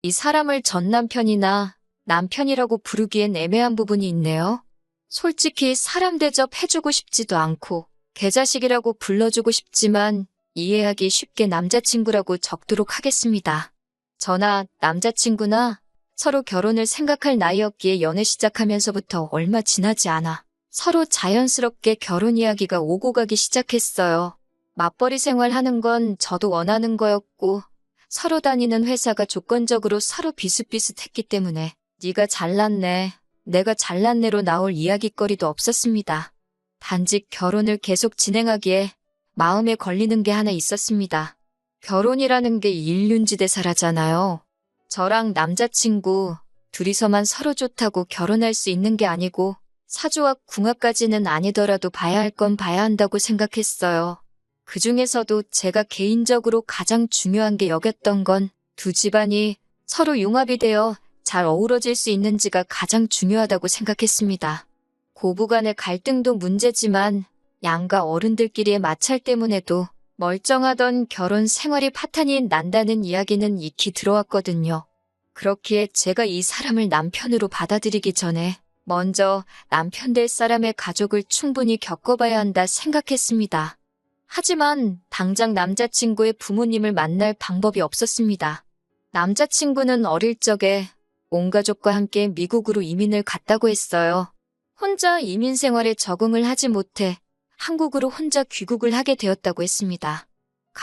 이 사람을 전 남편이나 남편이라고 부르기엔 애매한 부분이 있네요. 솔직히 사람 대접 해주고 싶지도 않고 개자식이라고 불러주고 싶지만 이해하기 쉽게 남자친구라고 적도록 하겠습니다. 저나 남자친구나 서로 결혼을 생각할 나이였기에 연애 시작하면서부터 얼마 지나지 않아 서로 자연스럽게 결혼 이야기가 오고 가기 시작했어요. 맞벌이 생활하는 건 저도 원하는 거였고 서로 다니는 회사가 조건적으로 서로 비슷비슷했기 때문에 네가 잘났네, 내가 잘났네로 나올 이야깃거리도 없었습니다. 단지 결혼을 계속 진행하기에 마음에 걸리는 게 하나 있었습니다. 결혼이라는 게 일륜지대사라잖아요. 저랑 남자친구 둘이서만 서로 좋다고 결혼할 수 있는 게 아니고 사주와 궁합까지는 아니더라도 봐야 할 건 봐야 한다고 생각했어요. 그 중에서도 제가 개인적으로 가장 중요한 게 여겼던 건 두 집안이 서로 융합이 되어 잘 어우러질 수 있는지가 가장 중요하다고 생각했습니다. 고부간의 갈등도 문제지만 양가 어른들끼리의 마찰 때문에도 멀쩡하던 결혼 생활이 파탄이 난다는 이야기는 익히 들어왔거든요. 그렇기에 제가 이 사람을 남편으로 받아들이기 전에 먼저 남편 될 사람의 가족을 충분히 겪어봐야 한다 생각했습니다. 하지만 당장 남자친구의 부모님을 만날 방법이 없었습니다. 남자친구는 어릴 적에 온 가족과 함께 미국으로 이민을 갔다고 했어요. 혼자 이민 생활에 적응을 하지 못해 한국으로 혼자 귀국을 하게 되었다고 했습니다.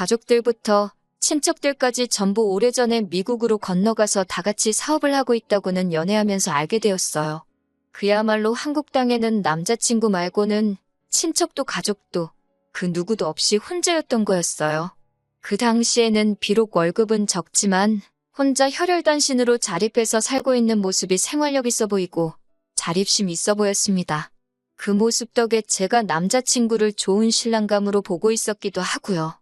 가족들부터 친척들까지 전부 오래전에 미국으로 건너가서 다 같이 사업을 하고 있다고는 연애하면서 알게 되었어요. 그야말로 한국 땅에는 남자친구 말고는 친척도 가족도 그 누구도 없이 혼자였던 거였어요. 그 당시에는 비록 월급은 적지만 혼자 혈혈단신으로 자립해서 살고 있는 모습이 생활력 있어 보이고 자립심 있어 보였습니다. 그 모습 덕에 제가 남자친구를 좋은 신랑감으로 보고 있었기도 하고요.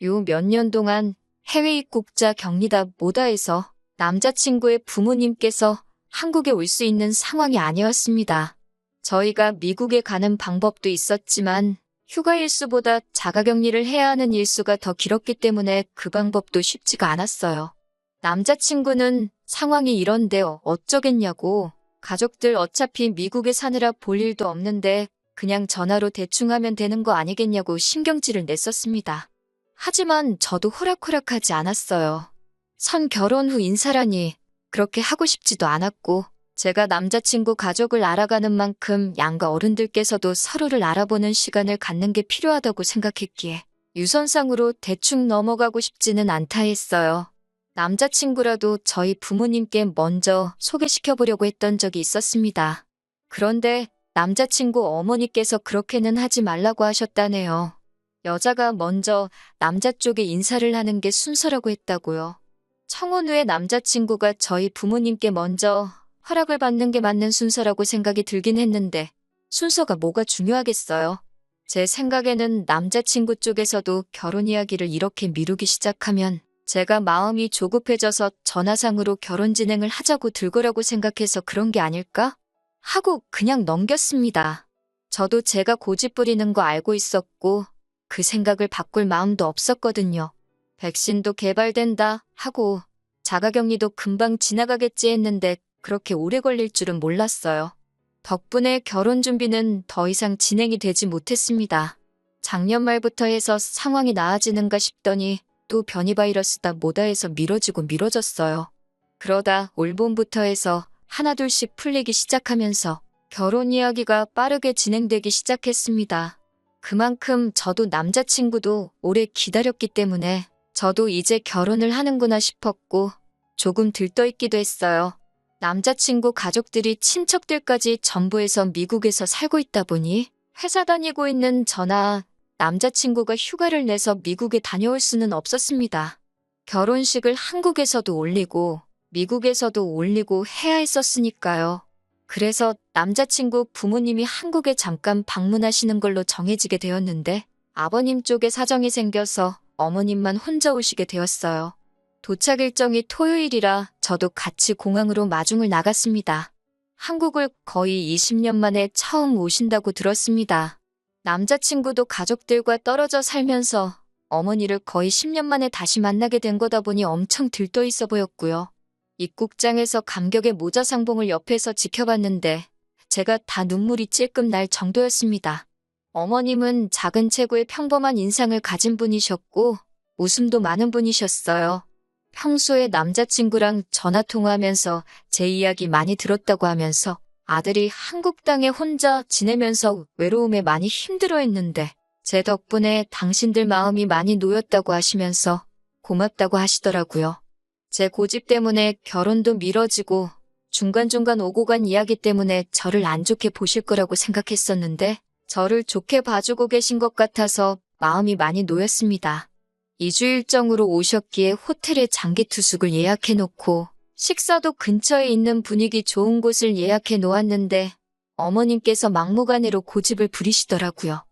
요 몇 년 동안 해외 입국자 격리다 뭐다 해서 남자친구의 부모님께서 한국에 올 수 있는 상황이 아니었습니다. 저희가 미국에 가는 방법도 있었지만 휴가 일수보다 자가격리를 해야 하는 일수가 더 길었기 때문에 그 방법도 쉽지가 않았어요. 남자친구는 상황이 이런데 어쩌겠냐고 가족들 어차피 미국에 사느라 볼 일도 없는데 그냥 전화로 대충 하면 되는 거 아니겠냐고 신경질을 냈었습니다. 하지만 저도 호락호락하지 않았어요. 선 결혼 후 인사라니 그렇게 하고 싶지도 않았고 제가 남자친구 가족을 알아가는 만큼 양가 어른들께서도 서로를 알아보는 시간을 갖는 게 필요하다고 생각했기에 유선상으로 대충 넘어가고 싶지는 않다 했어요. 남자친구라도 저희 부모님께 먼저 소개시켜보려고 했던 적이 있었습니다. 그런데 남자친구 어머니께서 그렇게는 하지 말라고 하셨다네요. 여자가 먼저 남자 쪽에 인사를 하는 게 순서라고 했다고요. 청혼 후에 남자친구가 저희 부모님께 먼저 허락을 받는 게 맞는 순서라고 생각이 들긴 했는데 순서가 뭐가 중요하겠어요. 제 생각에는 남자친구 쪽에서도 결혼 이야기를 이렇게 미루기 시작하면 제가 마음이 조급해져서 전화상으로 결혼 진행을 하자고 들 거라고 생각해서 그런 게 아닐까? 하고 그냥 넘겼습니다. 저도 제가 고집 부리는 거 알고 있었고 그 생각을 바꿀 마음도 없었거든요. 백신도 개발된다 하고 자가격리도 금방 지나가겠지 했는데 그렇게 오래 걸릴 줄은 몰랐어요. 덕분에 결혼 준비는 더 이상 진행이 되지 못했습니다. 작년 말부터 해서 상황이 나아지는가 싶더니 또 변이 바이러스다 뭐다 해서 미뤄지고 미뤄졌어요. 그러다 올 봄부터 해서 하나둘씩 풀리기 시작하면서 결혼 이야기가 빠르게 진행되기 시작했습니다. 그만큼 저도 남자친구도 오래 기다렸기 때문에 저도 이제 결혼을 하는구나 싶었고 조금 들떠있기도 했어요. 남자친구 가족들이 친척들까지 전부 해서 미국에서 살고 있다 보니 회사 다니고 있는 저나 남자친구가 휴가를 내서 미국에 다녀올 수는 없었습니다. 결혼식을 한국에서도 올리고 미국에서도 올리고 해야 했었으니까요. 그래서 남자친구 부모님이 한국에 잠깐 방문하시는 걸로 정해지게 되었는데 아버님 쪽에 사정이 생겨서 어머님만 혼자 오시게 되었어요. 도착 일정이 토요일이라 저도 같이 공항으로 마중을 나갔습니다. 한국을 거의 20년 만에 처음 오신다고 들었습니다. 남자친구도 가족들과 떨어져 살면서 어머니를 거의 10년 만에 다시 만나게 된 거다 보니 엄청 들떠 있어 보였고요. 입국장에서 감격의 모자 상봉을 옆에서 지켜봤는데 제가 다 눈물이 찔끔 날 정도였습니다. 어머님은 작은 체구의 평범한 인상을 가진 분이셨고 웃음도 많은 분이셨어요. 평소에 남자친구랑 전화통화하면서 제 이야기 많이 들었다고 하면서 아들이 한국 땅에 혼자 지내면서 외로움에 많이 힘들어했는데 제 덕분에 당신들 마음이 많이 놓였다고 하시면서 고맙다고 하시더라고요. 제 고집 때문에 결혼도 미뤄지고 중간중간 오고 간 이야기 때문에 저를 안 좋게 보실 거라고 생각했었는데 저를 좋게 봐주고 계신 것 같아서 마음이 많이 놓였습니다. 2주 일정으로 오셨기에 호텔에 장기 투숙을 예약해 놓고 식사도 근처에 있는 분위기 좋은 곳을 예약해 놓았는데 어머님께서 막무가내로 고집을 부리시더라고요.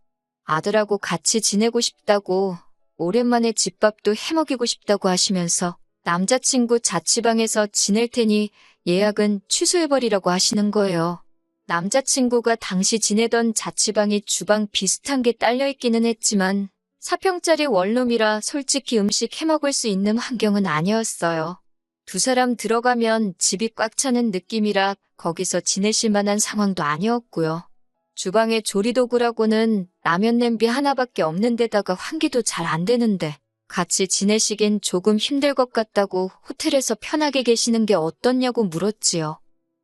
아들하고 같이 지내고 싶다고 오랜만에 집밥도 해먹이고 싶다고 하시면서 남자친구 자취방에서 지낼 테니 예약은 취소해버리라고 하시는 거예요. 남자친구가 당시 지내던 자취방이 주방 비슷한 게 딸려있기는 했지만 4평짜리 원룸이라 솔직히 음식 해먹을 수 있는 환경은 아니었어요. 두 사람 들어가면 집이 꽉 차는 느낌이라 거기서 지내실 만한 상황도 아니었고요. 주방에 조리도구라고는 라면 냄비 하나밖에 없는 데다가 환기도 잘 안 되는데 같이 지내시긴 조금 힘들 것 같다고 호텔에서 편하게 계시는 게 어떻냐고 물었지요.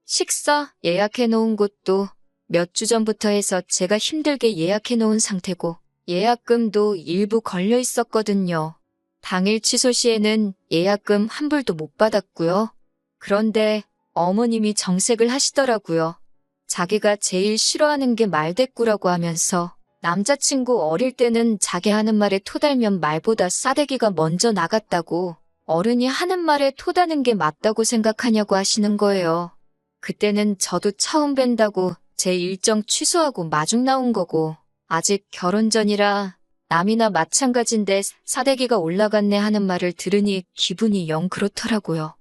식사 예약해 놓은 곳도 몇 주 전부터 해서 제가 힘들게 예약해 놓은 상태고 예약금도 일부 걸려 있었거든요. 당일 취소 시에는 예약금 한 불도 못 받았고요. 그런데 어머님이 정색을 하시더라고요. 자기가 제일 싫어하는 게 말대꾸라고 하면서 남자친구 어릴 때는 자기 하는 말에 토달면 말보다 싸대기가 먼저 나갔다고 어른이 하는 말에 토다는 게 맞다고 생각하냐고 하시는 거예요. 그때는 저도 처음 뵌다고 제 일정 취소하고 마중 나온 거고 아직 결혼 전이라 남이나 마찬가지인데 사대기가 올라갔네 하는 말을 들으니 기분이 영 그렇더라고요.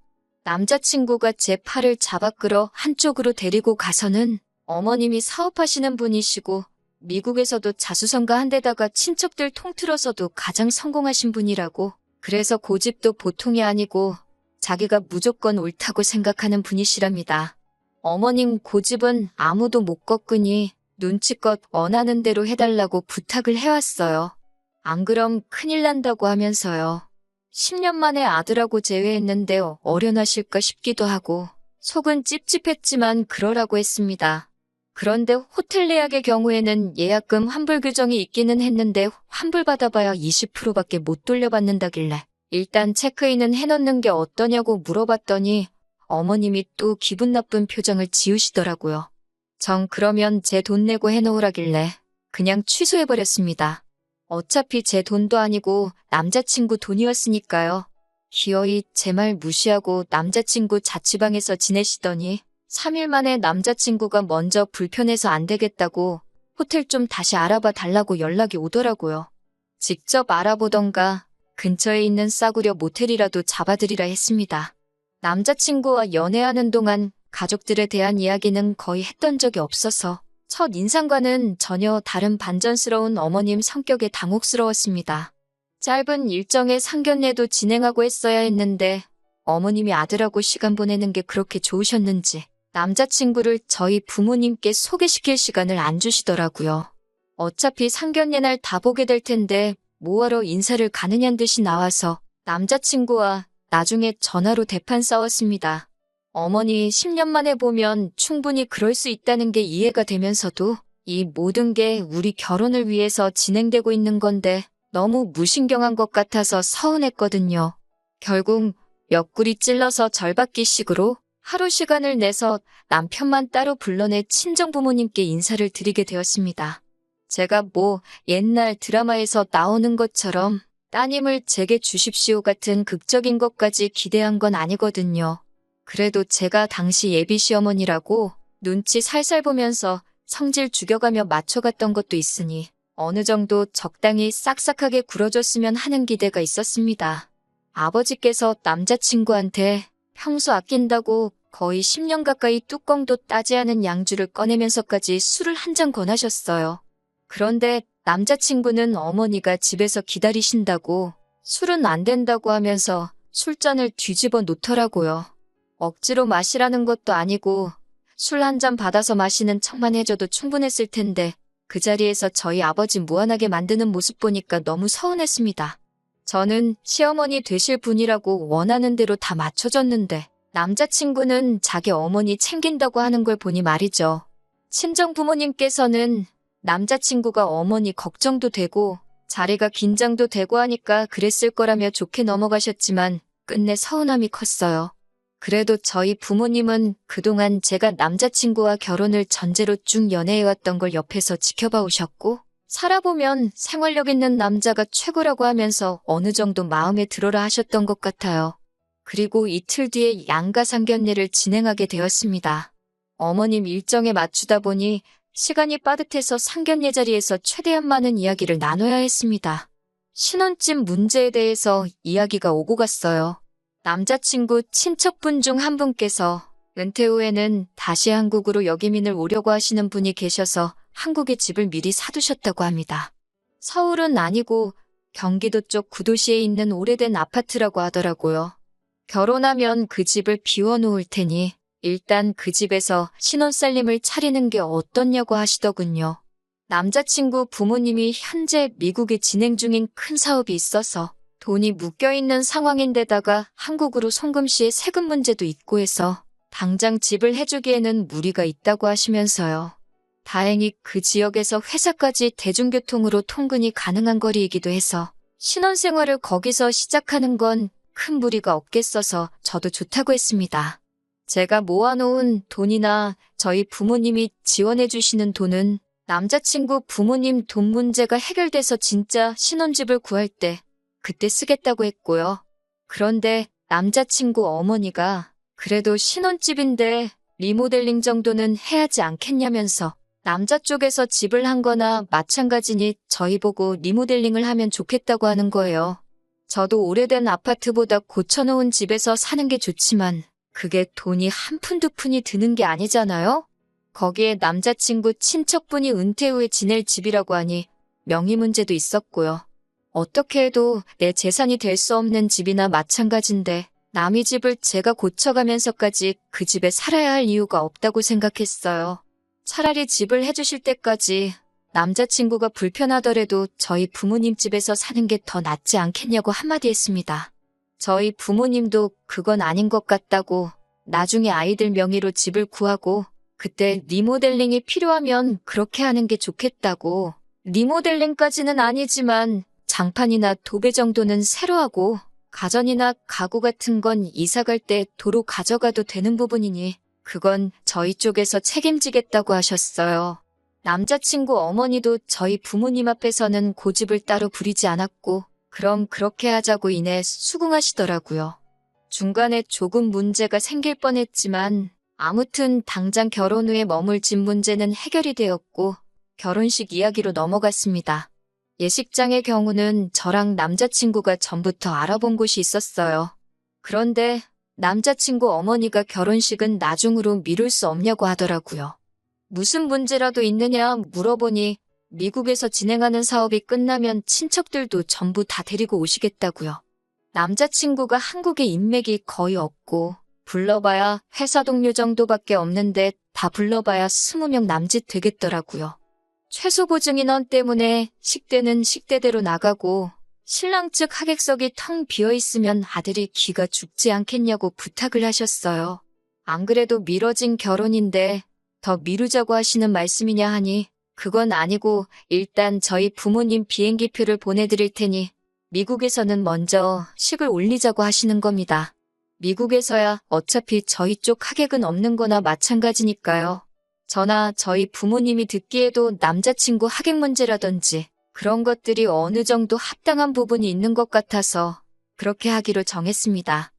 남자친구가 제 팔을 잡아 끌어 한쪽으로 데리고 가서는 어머님이 사업하시는 분이시고 미국에서도 자수성가 한 데다가 친척들 통틀어서도 가장 성공하신 분이라고 그래서 고집도 보통이 아니고 자기가 무조건 옳다고 생각하는 분이시랍니다. 어머님 고집은 아무도 못 꺾으니 눈치껏 원하는 대로 해달라고 부탁을 해왔어요. 안 그럼 큰일 난다고 하면서요. 10년 만에 아들하고 재회했는데 어련하실까 싶기도 하고 속은 찝찝했지만 그러라고 했습니다. 그런데 호텔 예약의 경우에는 예약금 환불 규정이 있기는 했는데 환불 받아봐야 20%밖에 못 돌려받는다길래 일단 체크인은 해놓는 게 어떠냐고 물어봤더니 어머님이 또 기분 나쁜 표정을 지으시더라고요. 정 그러면 제 돈 내고 해놓으라길래 그냥 취소해버렸습니다. 어차피 제 돈도 아니고 남자친구 돈이었으니까요. 기어이 제 말 무시하고 남자친구 자취방에서 지내시더니 3일 만에 남자친구가 먼저 불편해서 안 되겠다고 호텔 좀 다시 알아봐 달라고 연락이 오더라고요. 직접 알아보던가 근처에 있는 싸구려 모텔이라도 잡아드리라 했습니다. 남자친구와 연애하는 동안 가족들에 대한 이야기는 거의 했던 적이 없어서 첫 인상과는 전혀 다른 반전스러운 어머님 성격에 당혹스러웠습니다. 짧은 일정의 상견례도 진행하고 했어야 했는데 어머님이 아들하고 시간 보내는 게 그렇게 좋으셨는지 남자친구를 저희 부모님께 소개시킬 시간을 안 주시더라고요. 어차피 상견례 날 다 보게 될 텐데 뭐하러 인사를 가느냐는 듯이 나와서 남자친구와 나중에 전화로 대판 싸웠습니다. 어머니 10년 만에 보면 충분히 그럴 수 있다는 게 이해가 되면서도 이 모든 게 우리 결혼을 위해서 진행되고 있는 건데 너무 무신경한 것 같아서 서운했거든요. 결국 옆구리 찔러서 절받기식으로 하루 시간을 내서 남편만 따로 불러내 친정부모님께 인사를 드리게 되었습니다. 제가 뭐 옛날 드라마에서 나오는 것처럼 따님을 제게 주십시오 같은 극적인 것까지 기대한 건 아니거든요. 그래도 제가 당시 예비 시어머니라고 눈치 살살 보면서 성질 죽여가며 맞춰갔던 것도 있으니 어느 정도 적당히 싹싹하게 굴어줬으면 하는 기대가 있었습니다. 아버지께서 남자친구한테 평소 아낀다고 거의 10년 가까이 뚜껑도 따지 않은 양주를 꺼내면서까지 술을 한 잔 권하셨어요. 그런데 남자친구는 어머니가 집에서 기다리신다고 술은 안 된다고 하면서 술잔을 뒤집어 놓더라고요. 억지로 마시라는 것도 아니고 술 한 잔 받아서 마시는 척만 해줘도 충분했을 텐데 그 자리에서 저희 아버지 무안하게 만드는 모습 보니까 너무 서운했습니다. 저는 시어머니 되실 분이라고 원하는 대로 다 맞춰줬는데 남자친구는 자기 어머니 챙긴다고 하는 걸 보니 말이죠. 친정 부모님께서는 남자친구가 어머니 걱정도 되고 자리가 긴장도 되고 하니까 그랬을 거라며 좋게 넘어가셨지만 끝내 서운함이 컸어요. 그래도 저희 부모님은 그동안 제가 남자친구와 결혼을 전제로 쭉 연애해왔던 걸 옆에서 지켜봐 오셨고 살아보면 생활력 있는 남자가 최고라고 하면서 어느 정도 마음에 들어라 하셨던 것 같아요. 그리고 이틀 뒤에 양가 상견례를 진행하게 되었습니다. 어머님 일정에 맞추다 보니 시간이 빠듯해서 상견례 자리에서 최대한 많은 이야기를 나눠야 했습니다. 신혼집 문제에 대해서 이야기가 오고 갔어요. 남자친구 친척분 중 한 분께서 은퇴 후에는 다시 한국으로 역이민을 오려고 하시는 분이 계셔서 한국에 집을 미리 사두셨다고 합니다. 서울은 아니고 경기도 쪽 구도시에 있는 오래된 아파트라고 하더라고요. 결혼하면 그 집을 비워놓을 테니 일단 그 집에서 신혼살림을 차리는 게 어떻냐고 하시더군요. 남자친구 부모님이 현재 미국에 진행 중인 큰 사업이 있어서 돈이 묶여있는 상황인데다가 한국으로 송금시에 세금 문제도 있고 해서 당장 집을 해주기에는 무리가 있다고 하시면서요. 다행히 그 지역에서 회사까지 대중교통으로 통근이 가능한 거리이기도 해서 신혼생활을 거기서 시작하는 건 큰 무리가 없겠어서 저도 좋다고 했습니다. 제가 모아놓은 돈이나 저희 부모님이 지원해주시는 돈은 남자친구 부모님 돈 문제가 해결돼서 진짜 신혼집을 구할 때 그때 쓰겠다고 했고요. 그런데 남자친구 어머니가 그래도 신혼집인데 리모델링 정도는 해야지 않겠냐면서 남자 쪽에서 집을 한 거나 마찬가지니 저희 보고 리모델링을 하면 좋겠다고 하는 거예요. 저도 오래된 아파트보다 고쳐놓은 집에서 사는 게 좋지만 그게 돈이 한 푼 두 푼이 드는 게 아니잖아요? 거기에 남자친구 친척분이 은퇴 후에 지낼 집이라고 하니 명의 문제도 있었고요. 어떻게 해도 내 재산이 될 수 없는 집이나 마찬가지인데 남의 집을 제가 고쳐가면서까지 그 집에 살아야 할 이유가 없다고 생각했어요. 차라리 집을 해주실 때까지 남자친구가 불편하더라도 저희 부모님 집에서 사는 게 더 낫지 않겠냐고 한마디 했습니다. 저희 부모님도 그건 아닌 것 같다고 나중에 아이들 명의로 집을 구하고 그때 리모델링이 필요하면 그렇게 하는 게 좋겠다고. 리모델링까지는 아니지만 장판이나 도배 정도는 새로 하고 가전이나 가구 같은 건 이사 갈 때 도로 가져가도 되는 부분이니 그건 저희 쪽에서 책임지겠다고 하셨어요. 남자친구 어머니도 저희 부모님 앞에서는 고집을 따로 부리지 않았고 그럼 그렇게 하자고 이내 수긍하시더라고요. 중간에 조금 문제가 생길 뻔했지만 아무튼 당장 결혼 후에 머물 집 문제는 해결이 되었고 결혼식 이야기로 넘어갔습니다. 예식장의 경우는 저랑 남자친구가 전부터 알아본 곳이 있었어요. 그런데 남자친구 어머니가 결혼식은 나중으로 미룰 수 없냐고 하더라고요. 무슨 문제라도 있느냐 물어보니 미국에서 진행하는 사업이 끝나면 친척들도 전부 다 데리고 오시겠다고요. 남자친구가 한국에 인맥이 거의 없고 불러봐야 회사 동료 정도밖에 없는데 다 불러봐야 20명 남짓 되겠더라고요. 최소 보증 인원 때문에 식대는 식대대로 나가고 신랑 측 하객석이 텅 비어있으면 아들이 기가 죽지 않겠냐고 부탁을 하셨어요. 안 그래도 미뤄진 결혼인데 더 미루자고 하시는 말씀이냐 하니 그건 아니고 일단 저희 부모님 비행기표를 보내드릴 테니 미국에서는 먼저 식을 올리자고 하시는 겁니다. 미국에서야 어차피 저희 쪽 하객은 없는 거나 마찬가지니까요. 저나 저희 부모님이 듣기에도 남자친구 하객 문제라든지 그런 것들이 어느 정도 합당한 부분이 있는 것 같아서 그렇게 하기로 정했습니다.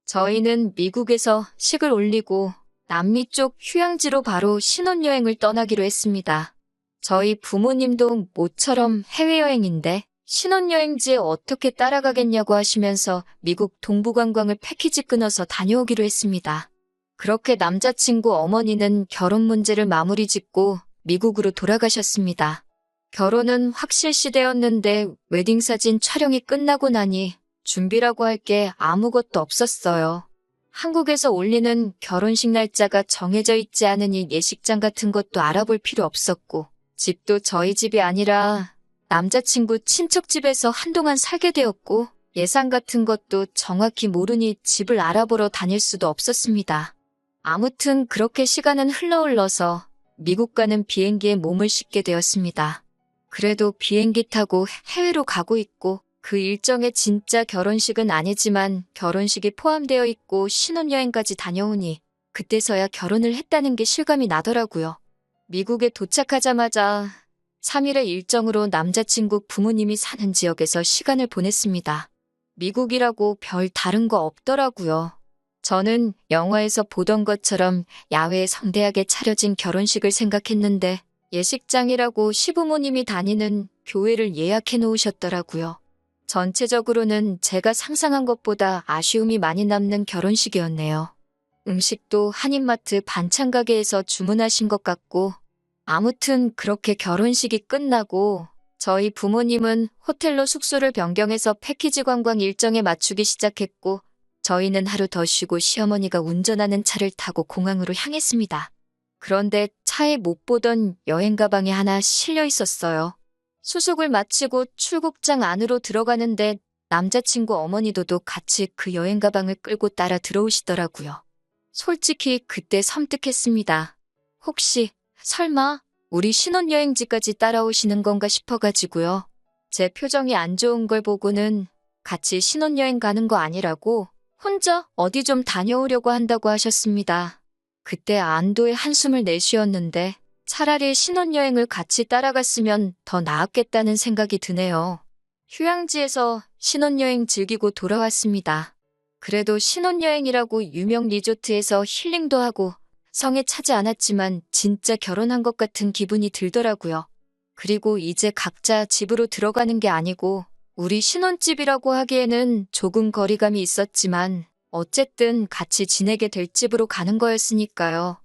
저희는 미국에서 식을 올리고 남미 쪽 휴양지로 바로 신혼여행을 떠나기로 했습니다. 저희 부모님도 모처럼 해외여행인데 신혼여행지에 어떻게 따라가겠냐고 하시면서 미국 동부관광을 패키지 끊어서 다녀오기로 했습니다. 그렇게 남자친구 어머니는 결혼 문제를 마무리 짓고 미국으로 돌아가셨습니다. 결혼은 확실시되었는데 웨딩사진 촬영이 끝나고 나니 준비라고 할 게 아무것도 없었어요. 한국에서 올리는 결혼식 날짜가 정해져 있지 않으니 예식장 같은 것도 알아볼 필요 없었고, 집도 저희 집이 아니라 남자친구 친척 집에서 한동안 살게 되었고, 예산 같은 것도 정확히 모르니 집을 알아보러 다닐 수도 없었습니다. 아무튼 그렇게 시간은 흘러서 미국 가는 비행기에 몸을 싣게 되었습니다. 그래도 비행기 타고 해외로 가고 있고, 그 일정에 진짜 결혼식은 아니지만 결혼식이 포함되어 있고 신혼여행까지 다녀오니 그때서야 결혼을 했다는 게 실감이 나더라고요. 미국에 도착하자마자 3일의 일정으로 남자친구 부모님이 사는 지역에서 시간을 보냈습니다. 미국이라고 별 다른 거 없더라고요. 저는 영화에서 보던 것처럼 야외에 성대하게 차려진 결혼식을 생각했는데 예식장이라고 시부모님이 다니는 교회를 예약해 놓으셨더라고요. 전체적으로는 제가 상상한 것보다 아쉬움이 많이 남는 결혼식이었네요. 음식도 한인마트 반찬 가게에서 주문하신 것 같고, 아무튼 그렇게 결혼식이 끝나고 저희 부모님은 호텔로 숙소를 변경해서 패키지 관광 일정에 맞추기 시작했고, 저희는 하루 더 쉬고 시어머니가 운전하는 차를 타고 공항으로 향했습니다. 그런데 차에 못 보던 여행 가방이 하나 실려 있었어요. 수속을 마치고 출국장 안으로 들어가는데 남자친구 어머니도 같이 그 여행 가방을 끌고 따라 들어오시더라고요. 솔직히 그때 섬뜩했습니다. 혹시 설마 우리 신혼여행지까지 따라오시는 건가 싶어가지고요. 제 표정이 안 좋은 걸 보고는 같이 신혼여행 가는 거 아니라고 혼자 어디 좀 다녀오려고 한다고 하셨습니다. 그때 안도의 한숨을 내쉬었는데 차라리 신혼여행을 같이 따라갔으면 더 나았겠다는 생각이 드네요. 휴양지에서 신혼여행 즐기고 돌아왔습니다. 그래도 신혼여행이라고 유명 리조트에서 힐링도 하고 성에 차지 않았지만 진짜 결혼한 것 같은 기분이 들더라고요. 그리고 이제 각자 집으로 들어가는 게 아니고 우리 신혼집이라고 하기에는 조금 거리감이 있었지만 어쨌든 같이 지내게 될 집으로 가는 거였으니까요.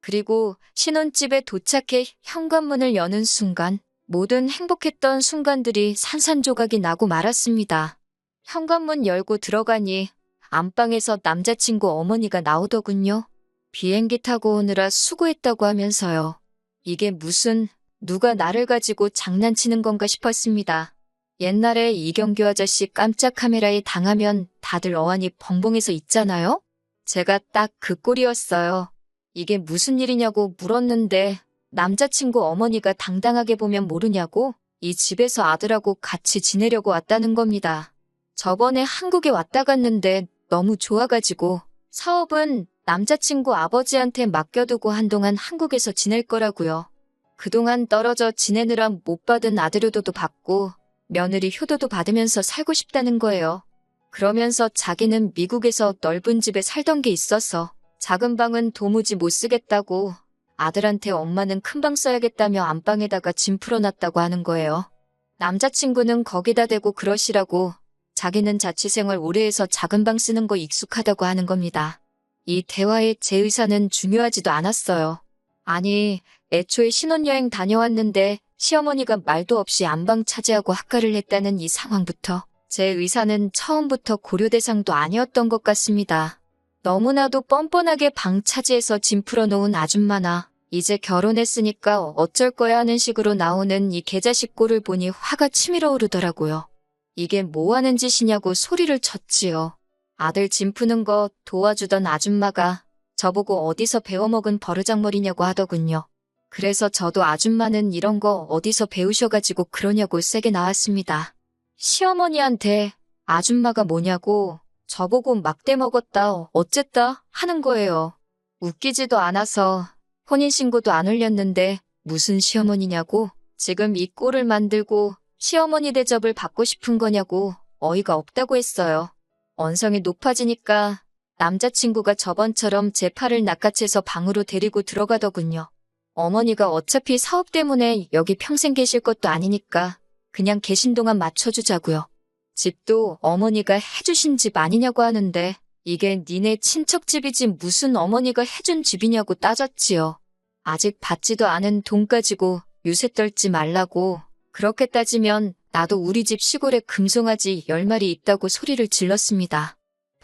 그리고 신혼집에 도착해 현관문을 여는 순간 모든 행복했던 순간들이 산산조각이 나고 말았습니다. 현관문 열고 들어가니 안방에서 남자친구 어머니가 나오더군요. 비행기 타고 오느라 수고했다고 하면서요. 이게 무슨 누가 나를 가지고 장난치는 건가 싶었습니다. 옛날에 이경규 아저씨 깜짝 카메라에 당하면 다들 어안이 벙벙해서 있잖아요? 제가 딱 그 꼴이었어요. 이게 무슨 일이냐고 물었는데 남자친구 어머니가 당당하게 보면 모르냐고 이 집에서 아들하고 같이 지내려고 왔다는 겁니다. 저번에 한국에 왔다 갔는데 너무 좋아가지고 사업은 남자친구 아버지한테 맡겨두고 한동안 한국에서 지낼 거라고요. 그동안 떨어져 지내느라 못 받은 아들 효도도 받고 며느리 효도도 받으면서 살고 싶다는 거예요. 그러면서 자기는 미국에서 넓은 집에 살던 게 있어서 작은 방은 도무지 못 쓰겠다고 아들한테 엄마는 큰 방 써야겠다며 안방에다가 짐 풀어놨다고 하는 거예요. 남자친구는 거기다 대고 그러시라고 자기는 자취생활 오래 해서 작은 방 쓰는 거 익숙하다고 하는 겁니다. 이 대화에 제 의사는 중요하지도 않았어요. 아니, 애초에 신혼여행 다녀왔는데 시어머니가 말도 없이 안방 차지하고 학가를 했다는 이 상황부터 제 의사는 처음부터 고려 대상도 아니었던 것 같습니다. 너무나도 뻔뻔하게 방 차지해서 짐 풀어놓은 아줌마나 이제 결혼했으니까 어쩔 거야 하는 식으로 나오는 이 개자식 꼴을 보니 화가 치밀어 오르더라고요. 이게 뭐 하는 짓이냐고 소리를 쳤지요. 아들 짐 푸는 거 도와주던 아줌마가 저보고 어디서 배워먹은 버르장머리냐고 하더군요. 그래서 저도 아줌마는 이런 거 어디서 배우셔가지고 그러냐고 세게 나왔습니다. 시어머니한테 아줌마가 뭐냐고 저보고 막대 먹었다 어쨌다 하는 거예요. 웃기지도 않아서 혼인신고도 안 올렸는데 무슨 시어머니냐고 지금 이 꼴을 만들고 시어머니 대접을 받고 싶은 거냐고 어이가 없다고 했어요. 언성이 높아지니까 남자친구가 저번처럼 제 팔을 낚아채서 방으로 데리고 들어가더군요. 어머니가 어차피 사업 때문에 여기 평생 계실 것도 아니니까 그냥 계신 동안 맞춰주자고요. 집도 어머니가 해주신 집 아니냐고 하는데 이게 니네 친척 집이지 무슨 어머니가 해준 집이냐고 따졌지요. 아직 받지도 않은 돈 가지고 유세 떨지 말라고. 그렇게 따지면 나도 우리 집 시골에 금송아지 10마리 있다고 소리를 질렀습니다.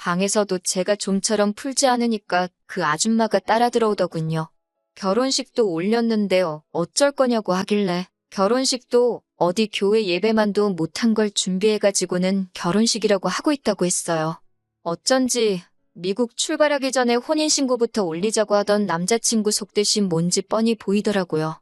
방에서도 제가 좀처럼 풀지 않으니까 그 아줌마가 따라 들어오더군요. 결혼식도 올렸는데요. 어쩔 거냐고 하길래 결혼식도 어디 교회 예배만도 못한 걸 준비해가지고는 결혼식이라고 하고 있다고 했어요. 어쩐지 미국 출발하기 전에 혼인신고부터 올리자고 하던 남자친구 속뜻이 뭔지 뻔히 보이더라고요.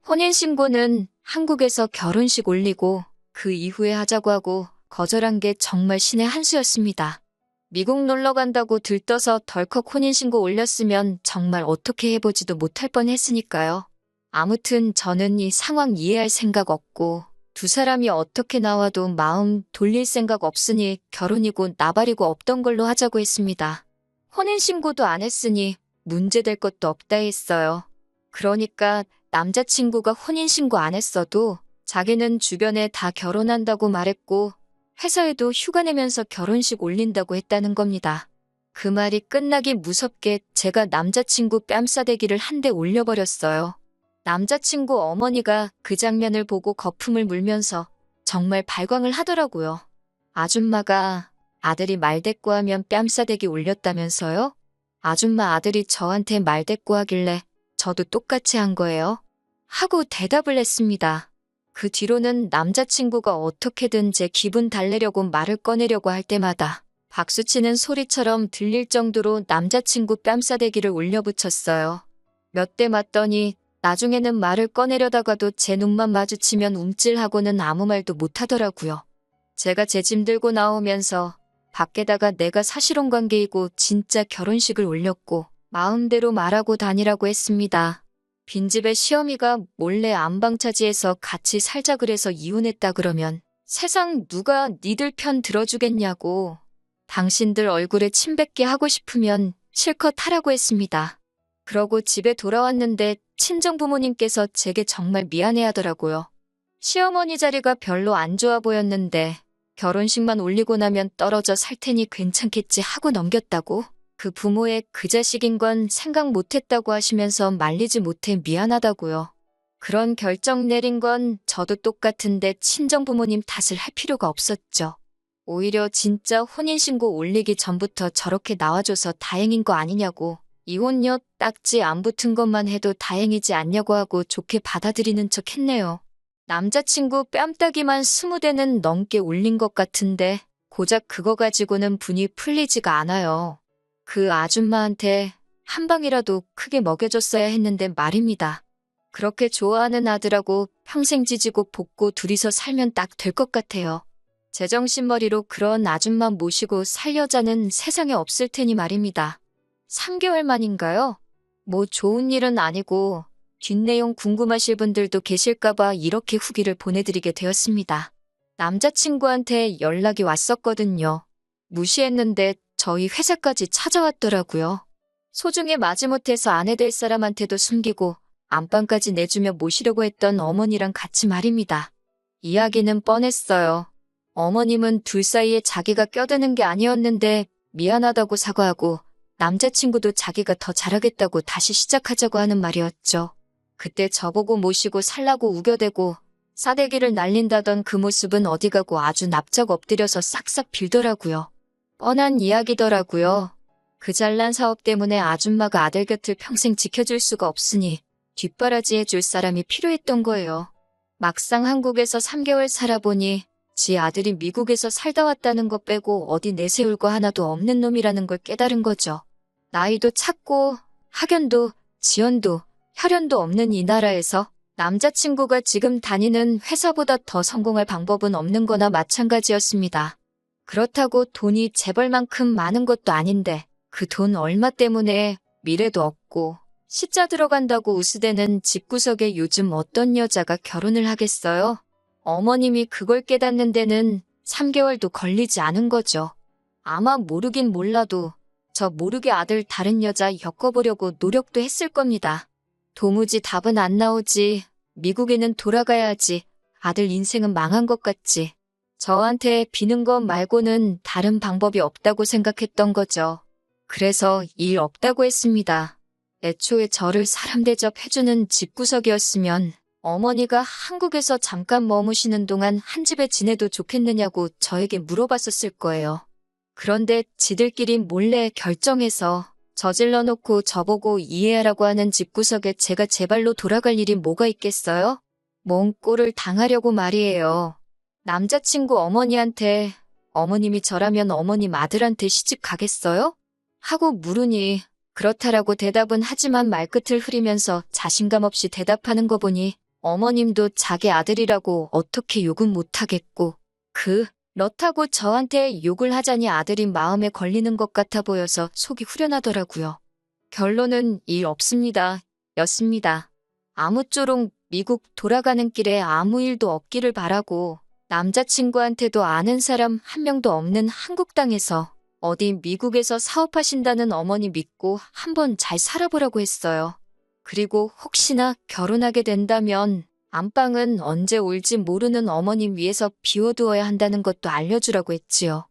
혼인신고는 한국에서 결혼식 올리고 그 이후에 하자고 하고 거절한 게 정말 신의 한 수였습니다. 미국 놀러 간다고 들떠서 덜컥 혼인신고 올렸으면 정말 어떻게 해보지도 못할 뻔했으니까요. 아무튼 저는 이 상황 이해할 생각 없고 두 사람이 어떻게 나와도 마음 돌릴 생각 없으니 결혼이고 나발이고 없던 걸로 하자고 했습니다. 혼인신고도 안 했으니 문제될 것도 없다 했어요. 그러니까 남자친구가 혼인신고 안 했어도 자기는 주변에 다 결혼한다고 말했고 회사에도 휴가 내면서 결혼식 올린다고 했다는 겁니다. 그 말이 끝나기 무섭게 제가 남자친구 뺨싸대기를 한 대 올려버렸어요. 남자친구 어머니가 그 장면을 보고 거품을 물면서 정말 발광을 하더라고요. 아줌마가 아들이 말대꾸하면 뺨싸대기 올렸다면서요? 아줌마 아들이 저한테 말대꾸하길래 저도 똑같이 한 거예요. 하고 대답을 했습니다. 그 뒤로는 남자친구가 어떻게든 제 기분 달래려고 말을 꺼내려고 할 때마다 박수치는 소리처럼 들릴 정도로 남자친구 뺨싸대기를 올려붙였어요. 몇 대 맞더니 나중에는 말을 꺼내려다가도 제 눈만 마주치면 움찔하고는 아무 말도 못하더라고요. 제가 제 짐 들고 나오면서 밖에다가 내가 사실혼 관계이고 진짜 결혼식을 올렸고 마음대로 말하고 다니라고 했습니다. 빈집에 시어미가 몰래 안방차지해서 같이 살자 그래서 이혼했다 그러면 세상 누가 니들 편 들어주겠냐고. 당신들 얼굴에 침 뱉게 하고 싶으면 실컷 하라고 했습니다. 그러고 집에 돌아왔는데 친정부모님께서 제게 정말 미안해하더라고요. 시어머니 자리가 별로 안 좋아 보였는데 결혼식만 올리고 나면 떨어져 살 테니 괜찮겠지 하고 넘겼다고? 그 부모의 그 자식인 건 생각 못했다고 하시면서 말리지 못해 미안하다고요. 그런 결정 내린 건 저도 똑같은데 친정부모님 탓을 할 필요가 없었죠. 오히려 진짜 혼인신고 올리기 전부터 저렇게 나와줘서 다행인 거 아니냐고. 이혼녀 딱지 안 붙은 것만 해도 다행이지 않냐고 하고 좋게 받아들이는 척 했네요. 남자친구 뺨따기만 20대는 넘게 올린 것 같은데 고작 그거 가지고는 분이 풀리지가 않아요. 그 아줌마한테 한 방이라도 크게 먹여줬어야 했는데 말입니다. 그렇게 좋아하는 아들하고 평생 지지고 볶고 둘이서 살면 딱 될 것 같아요. 제정신머리로 그런 아줌마 모시고 살 여자는 세상에 없을 테니 말입니다. 3개월 만인가요? 뭐 좋은 일은 아니고 뒷내용 궁금하실 분들도 계실까봐 이렇게 후기를 보내드리게 되었습니다. 남자친구한테 연락이 왔었거든요. 무시했는데 저희 회사까지 찾아왔더라고요. 소중히 마지못해서 아내 될 사람한테도 숨기고 안방까지 내주며 모시려고 했던 어머니랑 같이 말입니다. 이야기는 뻔했어요. 어머님은 둘 사이에 자기가 껴드는 게 아니었는데 미안하다고 사과하고 남자친구도 자기가 더 잘하겠다고 다시 시작하자고 하는 말이었죠. 그때 저보고 모시고 살라고 우겨대고 싸대기를 날린다던 그 모습은 어디 가고 아주 납작 엎드려서 싹싹 빌더라고요. 뻔한 이야기더라고요. 그 잘난 사업 때문에 아줌마가 아들 곁을 평생 지켜줄 수가 없으니 뒷바라지 해줄 사람이 필요했던 거예요. 막상 한국에서 3개월 살아보니 지 아들이 미국에서 살다 왔다는 것 빼고 어디 내세울 거 하나도 없는 놈이라는 걸 깨달은 거죠. 나이도 찼고 학연도 지연도 혈연도 없는 이 나라에서 남자친구가 지금 다니는 회사보다 더 성공할 방법은 없는 거나 마찬가지였습니다. 그렇다고 돈이 재벌만큼 많은 것도 아닌데 그 돈 얼마 때문에 미래도 없고 시자 들어간다고 우스대는 집구석에 요즘 어떤 여자가 결혼을 하겠어요? 어머님이 그걸 깨닫는 데는 3개월도 걸리지 않은 거죠. 아마 모르긴 몰라도 저 모르게 아들 다른 여자 엮어보려고 노력도 했을 겁니다. 도무지 답은 안 나오지. 미국에는 돌아가야 하지. 아들 인생은 망한 것 같지. 저한테 비는 것 말고는 다른 방법이 없다고 생각했던 거죠. 그래서 일 없다고 했습니다. 애초에 저를 사람 대접해주는 집구석이었으면 어머니가 한국에서 잠깐 머무시는 동안 한 집에 지내도 좋겠느냐고 저에게 물어봤었을 거예요. 그런데 지들끼리 몰래 결정해서 저질러 놓고 저보고 이해하라고 하는 집구석에 제가 제 발로 돌아갈 일이 뭐가 있겠어요? 뭔 꼴을 당하려고 말이에요. 남자친구 어머니한테 어머님이 저라면 어머님 아들한테 시집 가겠어요? 하고 물으니 그렇다라고 대답은 하지만 말끝을 흐리면서 자신감 없이 대답하는 거 보니 어머님도 자기 아들이라고 어떻게 욕은 못하겠고 그렇다고 저한테 욕을 하자니 아들이 마음에 걸리는 것 같아 보여서 속이 후련하더라고요. 결론은 일 없습니다. 였습니다. 아무쪼록 미국 돌아가는 길에 아무 일도 없기를 바라고 남자친구한테도 아는 사람 한 명도 없는 한국 땅에서 어디 미국에서 사업하신다는 어머니 믿고 한번 잘 살아보라고 했어요. 그리고 혹시나 결혼하게 된다면 안방은 언제 올지 모르는 어머님 위해서 비워두어야 한다는 것도 알려주라고 했지요.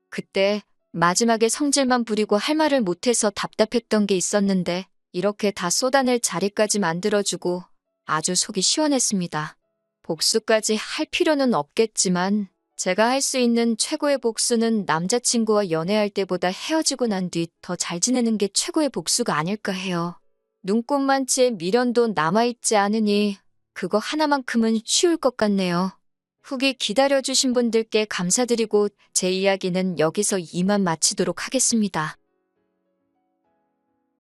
그때 마지막에 성질만 부리고 할 말을 못해서 답답했던 게 있었는데 이렇게 다 쏟아낼 자리까지 만들어주고 아주 속이 시원했습니다. 복수까지 할 필요는 없겠지만 제가 할 수 있는 최고의 복수는 남자친구와 연애할 때보다 헤어지고 난 뒤 더 잘 지내는 게 최고의 복수가 아닐까 해요. 눈꽃만치의 미련도 남아있지 않으니 그거 하나만큼은 쉬울 것 같네요. 후기 기다려주신 분들께 감사드리고 제 이야기는 여기서 이만 마치도록 하겠습니다.